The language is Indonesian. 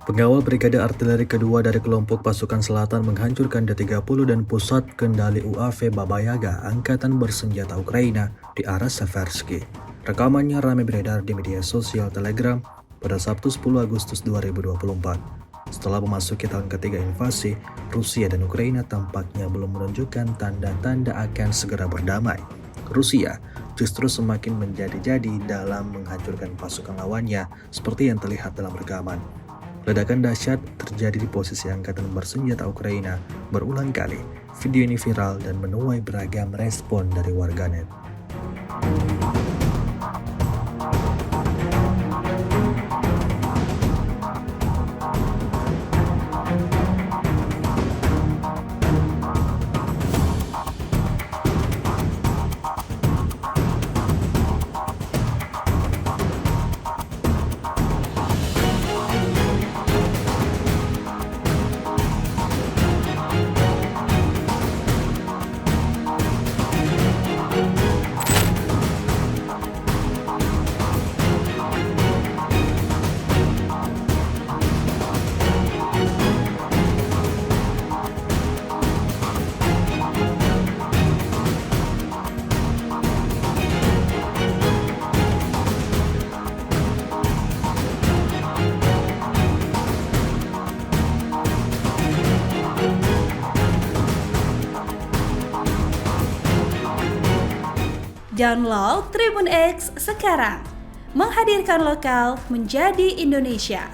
Pengawal Brigade Artileri kedua dari kelompok pasukan selatan menghancurkan D-30 dan pusat kendali UAV Baba-Yaga Angkatan Bersenjata Ukraina di arah Seversky. Rekamannya ramai beredar di media sosial Telegram pada Sabtu 10 Agustus 2024. Setelah memasuki tahun ketiga invasi, Rusia dan Ukraina tampaknya belum menunjukkan tanda-tanda akan segera berdamai. Rusia justru semakin menjadi-jadi dalam menghancurkan pasukan lawannya seperti yang terlihat dalam rekaman. Ledakan dahsyat terjadi di posisi Angkatan Bersenjata Ukraina berulang kali. Video ini viral dan menuai beragam respon dari warganet. Download Tribun X sekarang, menghadirkan lokal menjadi Indonesia.